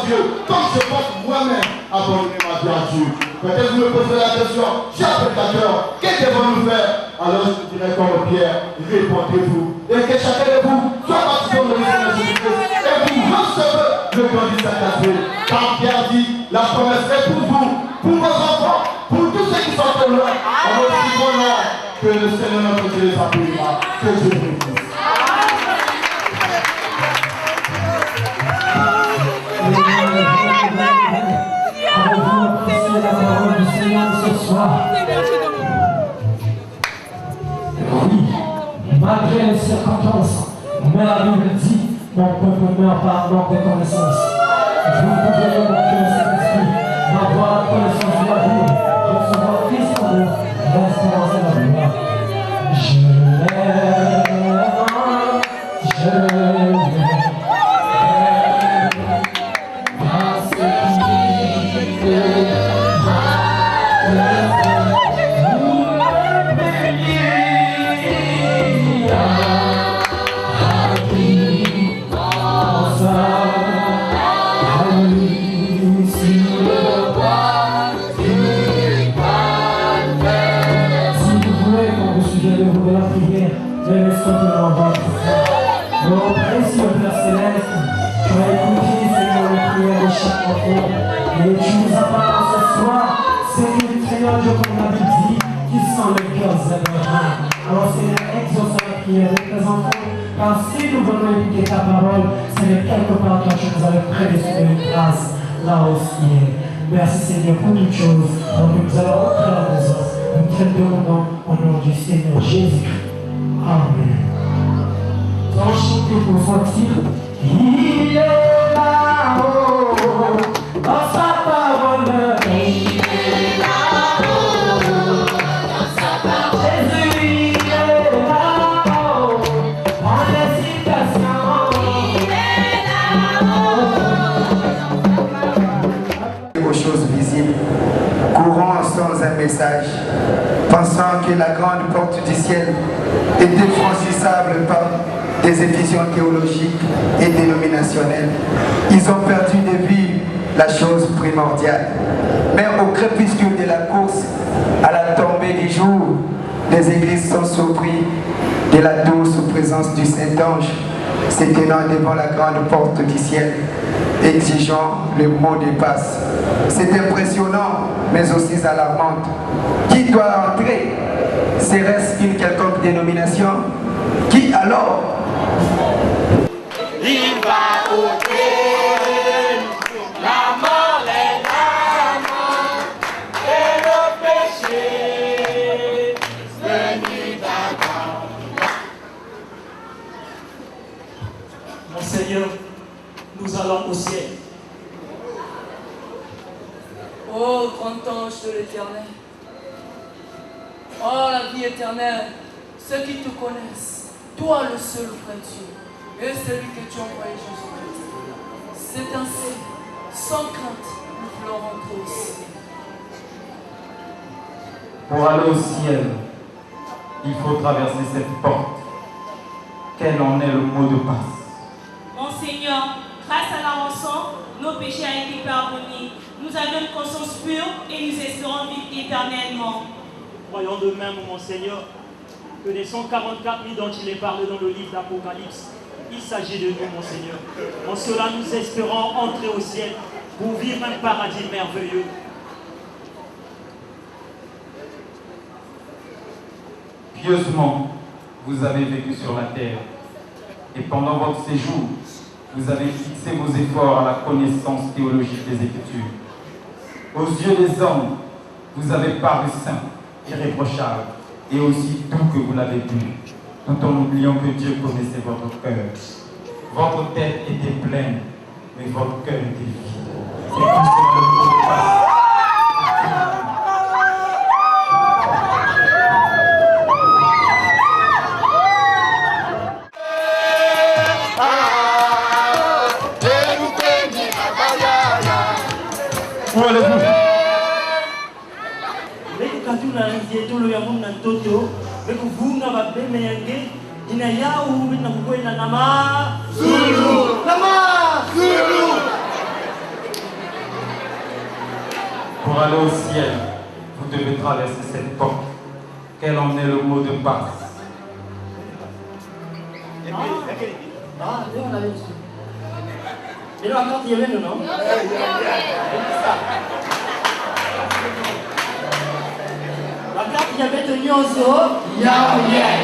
Dieu, comme je pense moi-même abandonner ma vie à Dieu. Peut-être vous me posez la question, cher spectateur, que devons-nous faire? Alors je vous dirai comme Pierre, répondez-vous. Et que chacun de vous soit participant de l'Israël Jésus-Christ et vous recevez le don du Saint-Esprit. Car Pierre dit, la promesse est pour vous, pour vos enfants, pour tous ceux qui sont au loin, en aussi bon nom que le Seigneur notre Dieu les appellera. Que Dieu vous bénisse. Oui, malgré les circonstances, mais la Bible dit, mon peuple meurt par manque de connaissance. Je vous pouvez mon cœur Saint-Esprit, d'avoir la connaissance de la vie, recevoir Christ en nous, l'espérance et la gloire. Je l'aime, je l'aime. Mon précieux Père Céleste, tu as écouté, Seigneur, les prières de chaque enfant. Et tu nous as parlé ce soir, Seigneur Dieu, comme la Bible dit, qui sont les cœurs aimants. Alors, Seigneur, exauce la prière de tes enfants, car si nous venons écouter ta parole, Seigneur, quelque part, toi, tu nous avais prédestiné une grâce là au ciel. Merci, Seigneur, pour toutes choses. Donc, nous allons entrer en présence. Nous te demandons au nom du Seigneur Jésus. Amen. Quand chanter pour sortir, il est là-haut, dans sa parole. Il est là-haut, dans sa parole. Jésus, il est là-haut, en hésitation. Il est là-haut. Aux choses visibles, courant sans un message, pensant que la grande porte du ciel était franchissable par des effusions théologiques et dénominationnelles. Ils ont perdu de vue la chose primordiale. Mais au crépuscule de la course, à la tombée du jour, les églises sont surpris de la douce présence du Saint-Ange, se tenant devant la grande porte du ciel, exigeant le mot de passe. C'est impressionnant, mais aussi alarmant. Qui doit entrer? Serait-ce une quelconque dénomination? Qui alors? Il va ôter la mort et la mort et le péché venu d'Adam. Mon Seigneur, nous allons au ciel. Ô grand ange de l'Éternel, oh la vie éternelle, ceux qui te connaissent, toi le seul vrai Dieu, et celui que tu as envoyé Jésus-Christ. C'est ainsi, sans crainte, nous pleurons tous. Pour aller au ciel, il faut traverser cette porte. Quel en est le mot de passe? Mon Seigneur, grâce à la rançon, nos péchés ont été pardonnés. Nous avons une conscience pure et nous espérons vivre éternellement. Croyons de même, mon Seigneur, que les 144 000 dont il est parlé dans le livre d'Apocalypse, il s'agit de nous, mon Seigneur. En cela, nous espérons entrer au ciel pour vivre un paradis merveilleux. Pieusement, vous avez vécu sur la terre. Et pendant votre séjour, vous avez fixé vos efforts à la connaissance théologique des Écritures. Aux yeux des hommes, vous avez paru saint, irréprochable, et aussi doux que vous l'avez pu, tout en oubliant que Dieu connaissait votre cœur. Votre tête était pleine, mais votre cœur était vide. C'est tout ce que le passe. Pour aller au ciel, vous devez traverser cette porte. Quel en est le mot de passe? Ah, Dieu, on avait reçu. Et là, quand il y avait le nom, la carte qui avait tenu en zoo, Yahweh.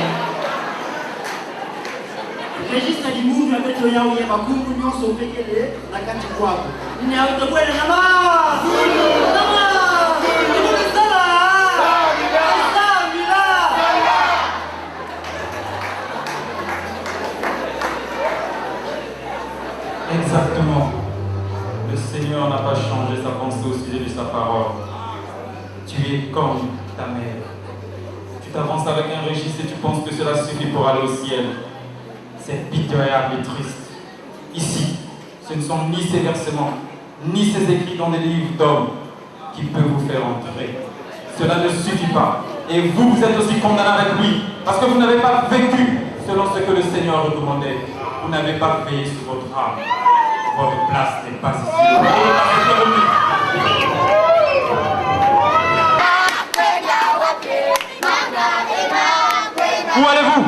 Le registre du monde, il avait tenu Yahweh, par contre, nous avons sauvé la carte du quoi. Il n'y a pas de quoi, il y a Exactement. Le Seigneur n'a pas changé sa pensée au sujet de sa parole. Tu es comme ta mère. Tu t'avances avec un registre et tu penses que cela suffit pour aller au ciel. C'est pitoyable et triste. Ici, ce ne sont ni ces versements, ni ces écrits dans des livres d'hommes qui peuvent vous faire entrer. Cela ne suffit pas. Et vous, vous êtes aussi condamnés avec lui, parce que vous n'avez pas vécu selon ce que le Seigneur recommandait. Vous n'avez pas veillé sur votre âme. Votre place n'est pas ici. Où allez-vous?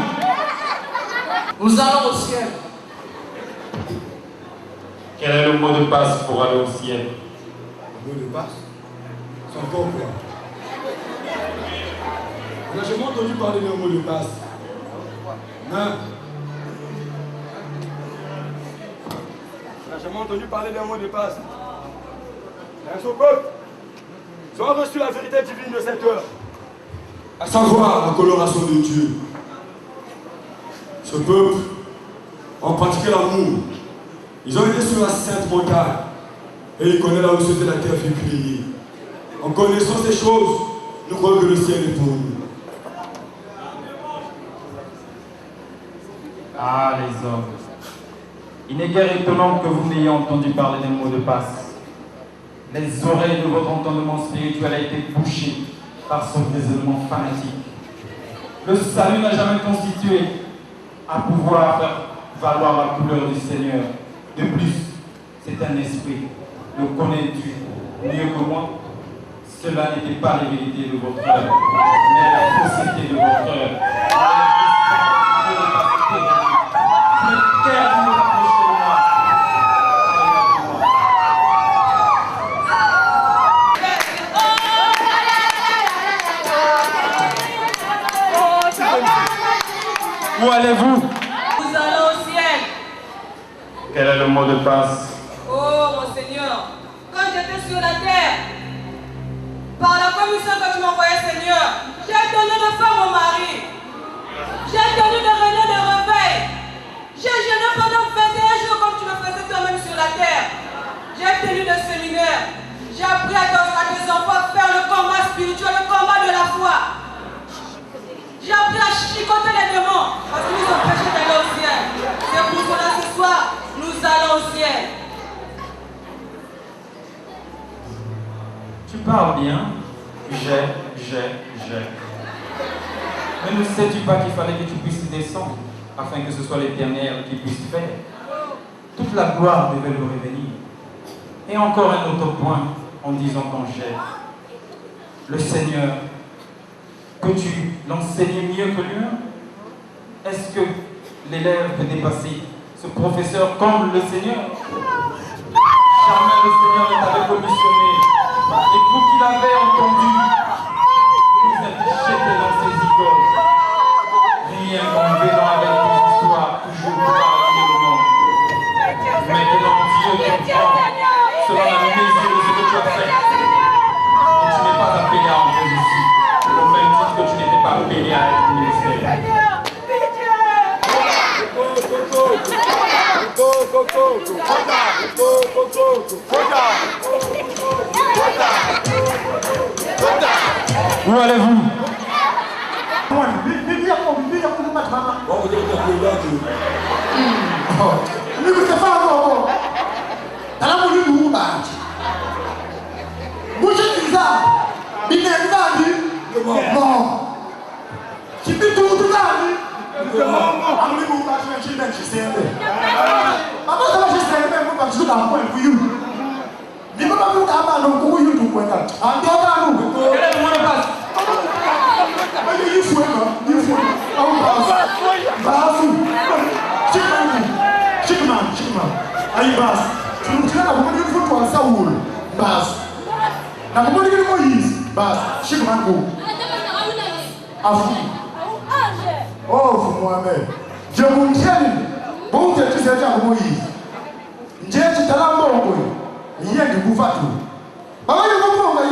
Nous allons au ciel. Quel est le mot de passe pour aller au ciel? Le mot de passe? C'est encore quoi? On n'a jamais entendu parler d'un mot de passe. Non. On n'a jamais entendu parler d'un mot de passe. Un son peuple, ils ont reçu la vérité divine de cette heure, à savoir la coloration de Dieu. Ce peuple ont pratiqué l'amour. Ils ont été sur la sainte montagne et ils connaissent là où c'était la terre fut créée. En connaissant ces choses, nous croyons que le ciel est pour nous. Ah, les hommes. Il n'est guère étonnant que vous n'ayez entendu parler des mots de passe. Les oreilles de votre entendement spirituel a été bouchées par ce raisonnement fanatique. Le salut n'a jamais constitué à pouvoir faire valoir la couleur du Seigneur. De plus, c'est un esprit. Le connais-tu mieux que moi? Cela n'était pas les vérités de votre œuvre, mais la fausseté de votre œuvre. Où allez-vous? Nous allons au ciel. Quel est le mot de passe? Oh mon Seigneur, quand j'étais sur la terre, par la commission que tu m'envoyais, Seigneur, j'ai tenu de faire mon mari. J'ai tenu de régner de réveil. J'ai jeûné pendant 21 jours comme tu le faisais toi-même sur la terre. J'ai tenu de séminaire. J'ai appris à tes enfants à faire le combat spirituel, le combat de la foi. J'ai appris à chicoter les démons parce qu'ils nous ont empêchés d'aller au ciel. C'est pour cela ce soir, nous allons au ciel. Tu parles bien. J'ai. Mais ne sais-tu pas qu'il fallait que tu puisses descendre afin que ce soit l'Éternel qui puisse faire? Toute la gloire devait lui revenir. Et encore un autre point en disant qu'en j'ai. Le Seigneur, peux-tu l'enseigner mieux que lui? Est-ce que l'élève peut dépasser ce professeur comme le Seigneur? Jamais le Seigneur ne t'avait commissionné. Et vous qui l'avez entendu, vous êtes jetés dans ces idoles. Rien qu'en venant avec des histoires toujours pour parler au monde. Maintenant Dieu comprend selon la mesure de ce que tu as fait. Et tu n'es pas appelé à entrer ici, au même titre que tu n'étais pas appelé à être ministère. Où allez-vous? Quel est le mot de passe? Oh, Mohamed, je vous dis, bon, tu sais déjà Moïse. Je suis talent bon, il y a du gouvernement. Maman, il y a beaucoup de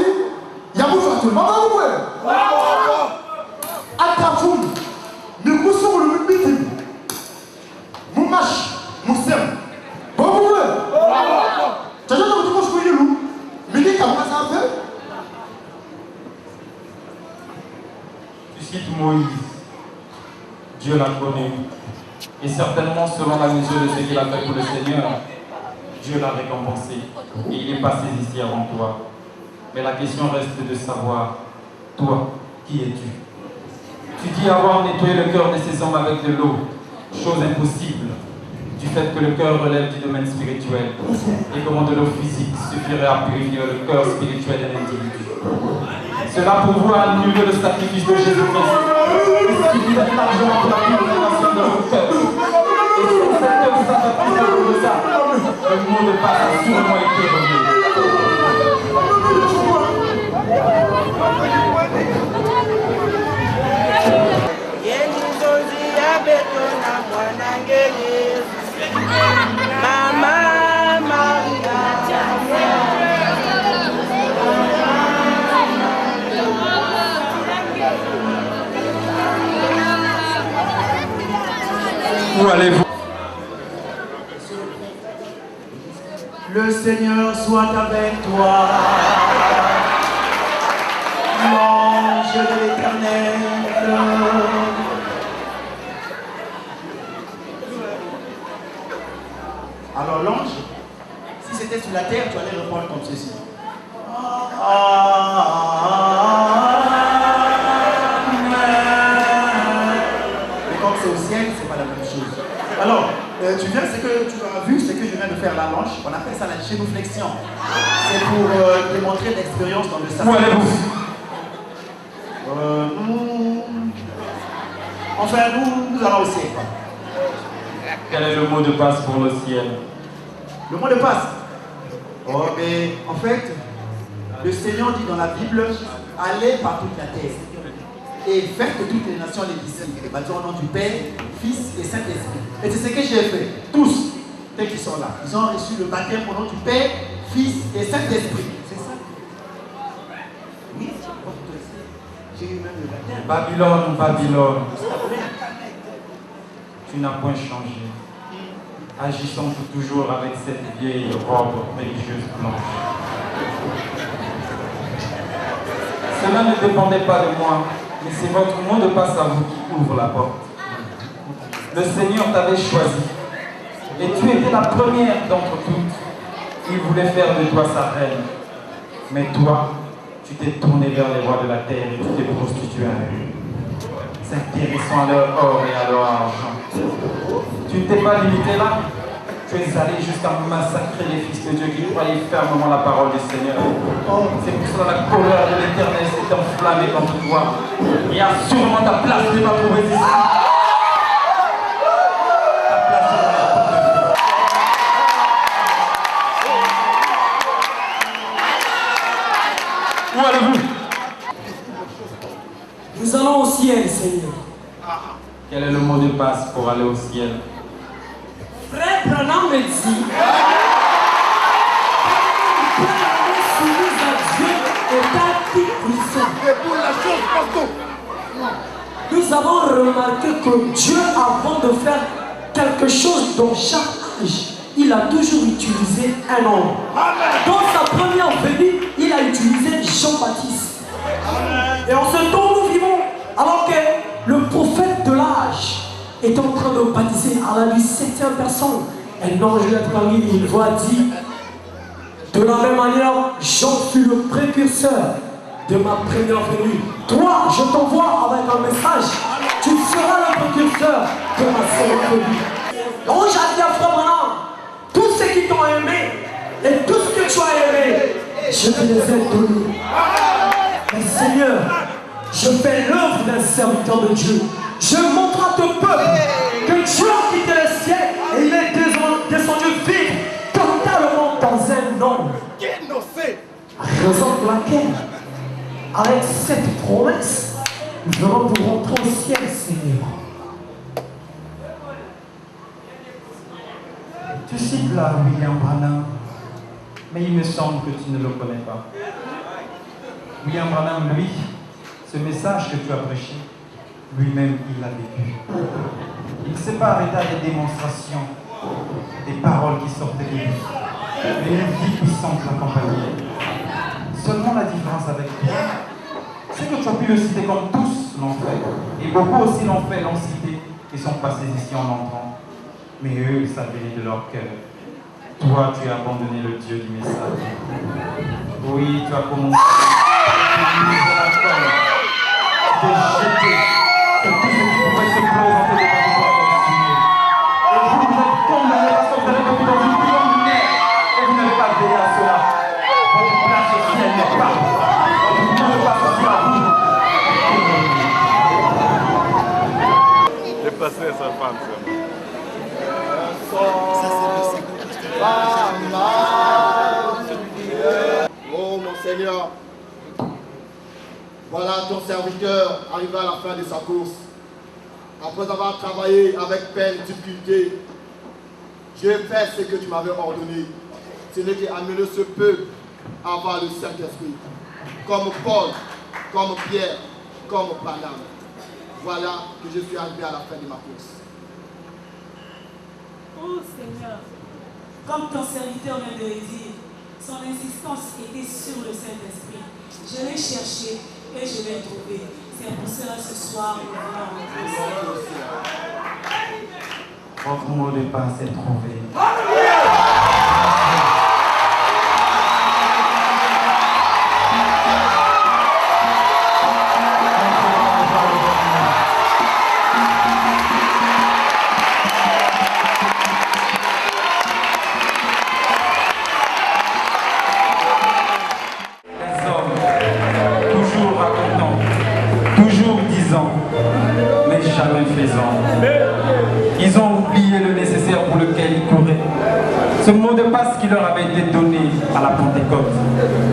il y a beaucoup de maman, vous voyez. À ta foule, nous poussons le meeting. Nous marchons, nous sommes. Bon, vous voyez. Tu as déjà vu ce que nous mais dis comment ça fait. Tu cites Moïse. Dieu l'a connu. Et certainement, selon la mesure de ce qu'il a fait pour le Seigneur, Dieu l'a récompensé. Et il est passé ici avant toi. Mais la question reste de savoir, toi, qui es-tu? Tu dis avoir nettoyé le cœur de ces hommes avec de l'eau, chose impossible, du fait que le cœur relève du domaine spirituel. Et comment de l'eau physique suffirait à purifier le cœur spirituel d'un individu. Cela pour vous annuler le sacrifice de Jésus-Christ. Il suffit d'être largement pour la purification de votre cœur. Et si vous êtes que vous avez de ça, le mot de passe a sûrement été remis. Où allez-vous? Le Seigneur soit avec toi. L'ange de l'Éternel. Alors l'ange, si c'était sur la terre, tu allais répondre comme ceci. Mais comme c'est au ciel, c'est pas la même chose. Alors, tu viens, ce que tu as vu, c'est que je viens de faire la manche. On appelle ça la génuflexion. C'est pour démontrer l'expérience dans le sacrement. Où allez-vous? Enfin, nous allons au ciel. Quel est le mot de passe pour le ciel? Le mot de passe. Oh, mais en fait, le Seigneur dit dans la Bible, allez par toute la terre et faites que toutes les nations les disciples, baptisés au nom du Père, Fils et Saint-Esprit. Et c'est ce que j'ai fait. Tous, ceux qui sont là, ils ont reçu le baptême au nom du Père, Fils et Saint-Esprit. C'est ça? Oui, j'ai eu même le baptême. Babylone, Babylone, tu n'as point changé. Agissons toujours avec cette vieille robe religieuse blanche. Cela ne dépendait pas de moi, mais c'est votre mot de passe à vous qui ouvre la porte. Le Seigneur t'avait choisi, et tu étais la première d'entre toutes. Il voulait faire de toi sa reine. Mais toi, tu t'es tourné vers les rois de la terre et tu t'es prostitué à eux, s'intéressant à leur or et à leur argent. Tu ne t'es pas limité là. Tu es allé jusqu'à massacrer les fils de Dieu qui croyaient fermement la parole du Seigneur. C'est pour cela la colère de l'Éternel s'est enflammée contre toi. Et a sûrement ta place n'est pas trouvée ici. Ta place n'est pas trouvée. Où allez-vous? Nous allons au ciel, Seigneur. Quel est le mot de passe pour aller au ciel? Frère Branham me dit soumise à Dieu est un type puissant. Et pour la chose partout. Nous avons remarqué que Dieu, avant de faire quelque chose dans chaque âge, il a toujours utilisé un homme. Dans sa première venue, il a utilisé Jean-Baptiste. Et en ce temps, nous vivons, alors que le prophète de l'âge est en train de baptiser à la vie 7e personne. Un ange est parmi une voix dit, de la même manière, Jean fut le précurseur de ma première venue. Toi, je t'envoie avec un message. Tu seras le précurseur de ma seconde venue. L'ange a dit à Frère Branham, tous ceux qui t'ont aimé et tout ce que tu as aimé, je te les ai donnés. Mais Seigneur, je fais l'œuvre d'un serviteur de Dieu. Je montre à ton peuple que Dieu a quitté le ciel et il est descendu vivre totalement dans un homme. Raison pour laquelle, avec cette promesse, nous allons pour rentrer au ciel, Seigneur. Tu cites là William Branham, mais il me semble que tu ne le connais pas. William Branham, lui, ce message que tu as prêché, lui-même, il l'a vécu. Il ne s'est pas arrêté à des démonstrations, des paroles qui sortaient de lui, mais une vie puissante l'accompagnait. Seulement la différence avec toi, c'est que tu as pu le citer comme tous l'ont fait, et beaucoup aussi l'ont fait, l'ont cité, et sont passés ici en entrant. Mais eux, ça venait de leur cœur. Toi, tu as abandonné le Dieu du message. Oui, tu as commencé. Tu t'es jeté sur tout ce qui pouvait se présenter devant toi comme sujet. Et vous êtes condamnés parce que vous avez commis dans une prison de mer. Et vous n'avez pas veillé à cela. Votre place au ciel n'est pas. Votre nom n'est pas sorti à vous. J'ai passé sa femme, ça. Oh mon Seigneur, voilà ton serviteur arrivé à la fin de sa course. Après avoir travaillé avec peine et difficulté, j'ai fait ce que tu m'avais ordonné. Ce n'est qu'amener ce peuple à avoir le Saint-Esprit. Comme Paul, comme Pierre, comme Branham. Voilà que je suis arrivé à la fin de ma course. Oh Seigneur, comme ton serviteur vient de le dire, son insistance était sur le Saint-Esprit. Je l'ai cherché et je l'ai trouvé. C'est pour cela ce soir, nous allons rentrer au ciel. Votre mot de passe est trouvé. Mais jamais faisant. Ils ont oublié le nécessaire pour lequel ils couraient. Ce mot de passe qui leur avait été donné à la Pentecôte,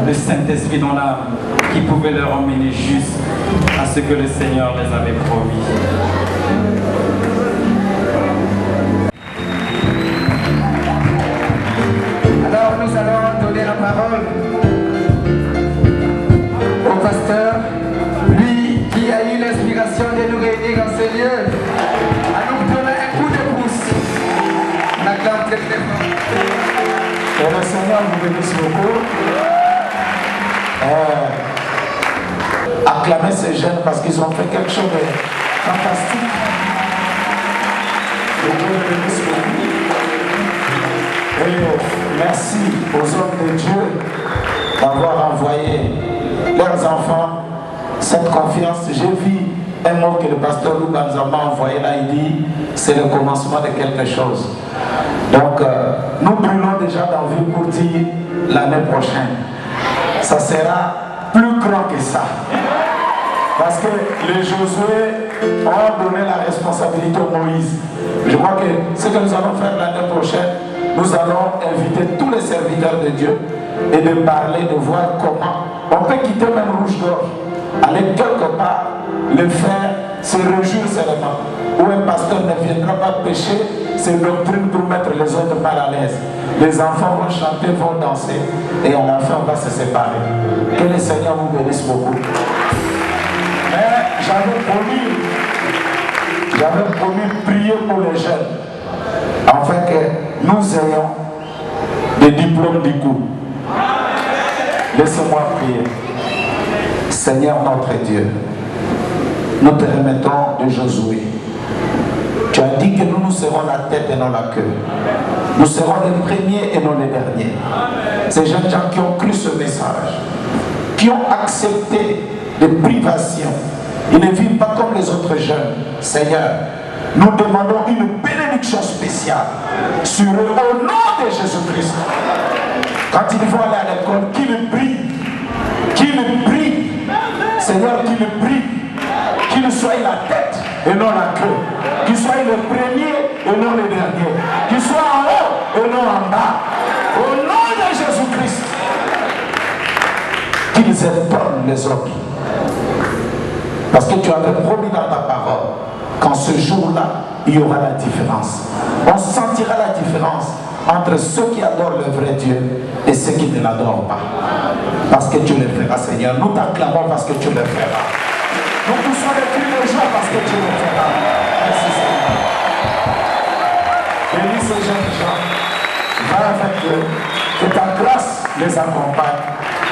le Saint-Esprit dans l'âme, qui pouvait leur emmener juste à ce que le Seigneur les avait promis. Alors nous allons donner la parole au pasteur, lui qui a eu l'inspiration de nous réunir dans ce lieu, à nous donner un coup de pouce. On acclame très très fort. Et le Seigneur vous bénisse beaucoup. Acclamez ces jeunes parce qu'ils ont fait quelque chose de fantastique. Que Dieu vous bénisse beaucoup. Et merci aux hommes de Dieu d'avoir envoyé leurs enfants cette confiance. J'ai vu un mot que le pasteur Loubanza m'a envoyé là, il dit c'est le commencement de quelque chose. Donc nous brûlons déjà d'envie pour dire l'année prochaine. Ça sera plus grand que ça. Parce que les Josué ont donné la responsabilité au Moïse. Je crois que ce que nous allons faire l'année prochaine, nous allons inviter tous les serviteurs de Dieu et de parler, de voir comment on peut quitter même Rouge d'Or, aller quelque part, le faire, se réjouir seulement. Où un pasteur ne viendra pas pécher ses doctrines pour mettre les autres mal à l'aise. Les enfants vont chanter, vont danser et à la fin on va se séparer. Que le Seigneur vous bénisse beaucoup. Mais j'avais promis prier pour les jeunes, afin que nous ayons des diplômes du coup. Laissez-moi prier. Seigneur notre Dieu, nous te remettons de Josué. Tu as dit que nous serons la tête et non la queue. Nous serons les premiers et non les derniers. Ces jeunes gens qui ont cru ce message, qui ont accepté des privations, ils ne vivent pas comme les autres jeunes. Seigneur, nous demandons une bénédiction spéciale sur eux au nom de Jésus-Christ. Quand ils vont aller à l'école, qu'ils brillent Qu'il brille. Seigneur, qu'il brille. Qu'il soit la tête et non la queue. Qu'il soit le premier et non le dernier. Qu'il soit en haut et non en bas. Au nom de Jésus-Christ. Qu'ils étonnent les autres. Parce que tu avais promis dans ta parole qu'en ce jour-là, il y aura la différence. On sentira la différence entre ceux qui adorent le vrai Dieu et ceux qui ne l'adorent pas. Parce que tu le feras, Seigneur. Nous t'acclamons parce que tu le feras. Nous poussons des cris de joie parce que tu le feras. Merci, Seigneur. Bénis ces jeunes gens. Va avec eux. Que ta grâce les accompagne.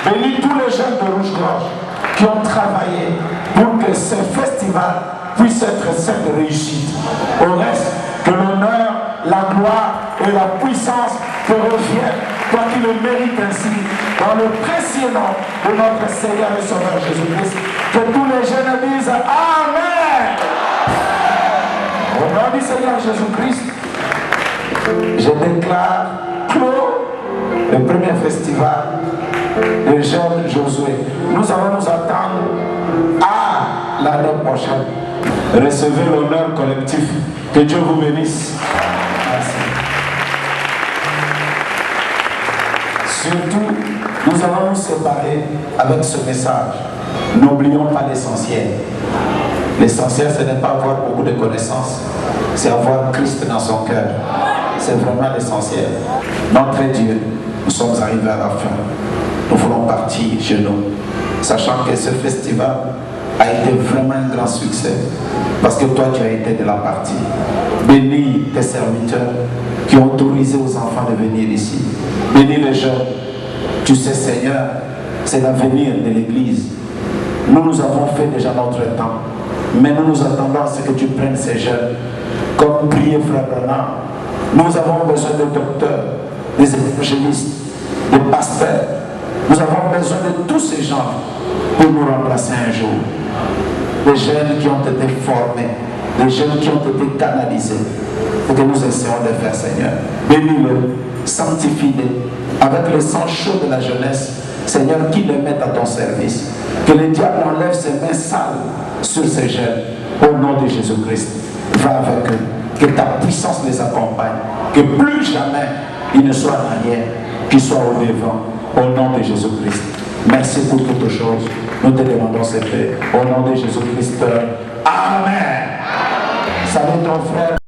Bénis tous les jeunes de Rouge-Gorge qui ont travaillé pour que ce festival puisse être cette réussite. Au reste, que l'honneur, la gloire et la puissance te reviennent, toi qui le mérites ainsi, dans le précieux nom de notre Seigneur et Sauveur Jésus-Christ. Que tous les jeunes disent Amen. Au nom du Seigneur Jésus-Christ, je déclare clos le premier festival de jeunes Josué. Nous allons nous attendre à l'année prochaine. Recevez l'honneur collectif. Que Dieu vous bénisse. Merci. Surtout, nous allons nous séparer avec ce message. N'oublions pas l'essentiel. L'essentiel, ce n'est pas avoir beaucoup de connaissances, c'est avoir Christ dans son cœur. C'est vraiment l'essentiel. Notre Dieu, nous sommes arrivés à la fin. Nous voulons partir chez nous, sachant que ce festival a été vraiment un grand succès, parce que toi tu as été de la partie. Bénis tes serviteurs qui ont autorisé aux enfants de venir ici. Bénis les jeunes. Tu sais, Seigneur, c'est l'avenir de l'Église. Nous avons fait déjà notre temps, mais nous attendons à ce que tu prennes ces jeunes, comme priait Frère Branham. Nous avons besoin de docteurs, des évangélistes, des pasteurs. Nous avons besoin de tous ces gens pour nous remplacer un jour. Des jeunes qui ont été formés, des jeunes qui ont été canalisés. Et que nous essayons de faire, Seigneur. Bénis-le, sanctifie-le, avec le sang chaud de la jeunesse, Seigneur, qui les mette à ton service. Que le diable enlève ses mains sales sur ces jeunes. Au nom de Jésus-Christ, va avec eux. Que ta puissance les accompagne. Que plus jamais ils ne soient en arrière, qu'ils soient au devant. Au nom de Jésus-Christ. Merci pour toutes choses. Nous te demandons cette paix. Au nom de Jésus-Christ. Amen. Salut ton frère.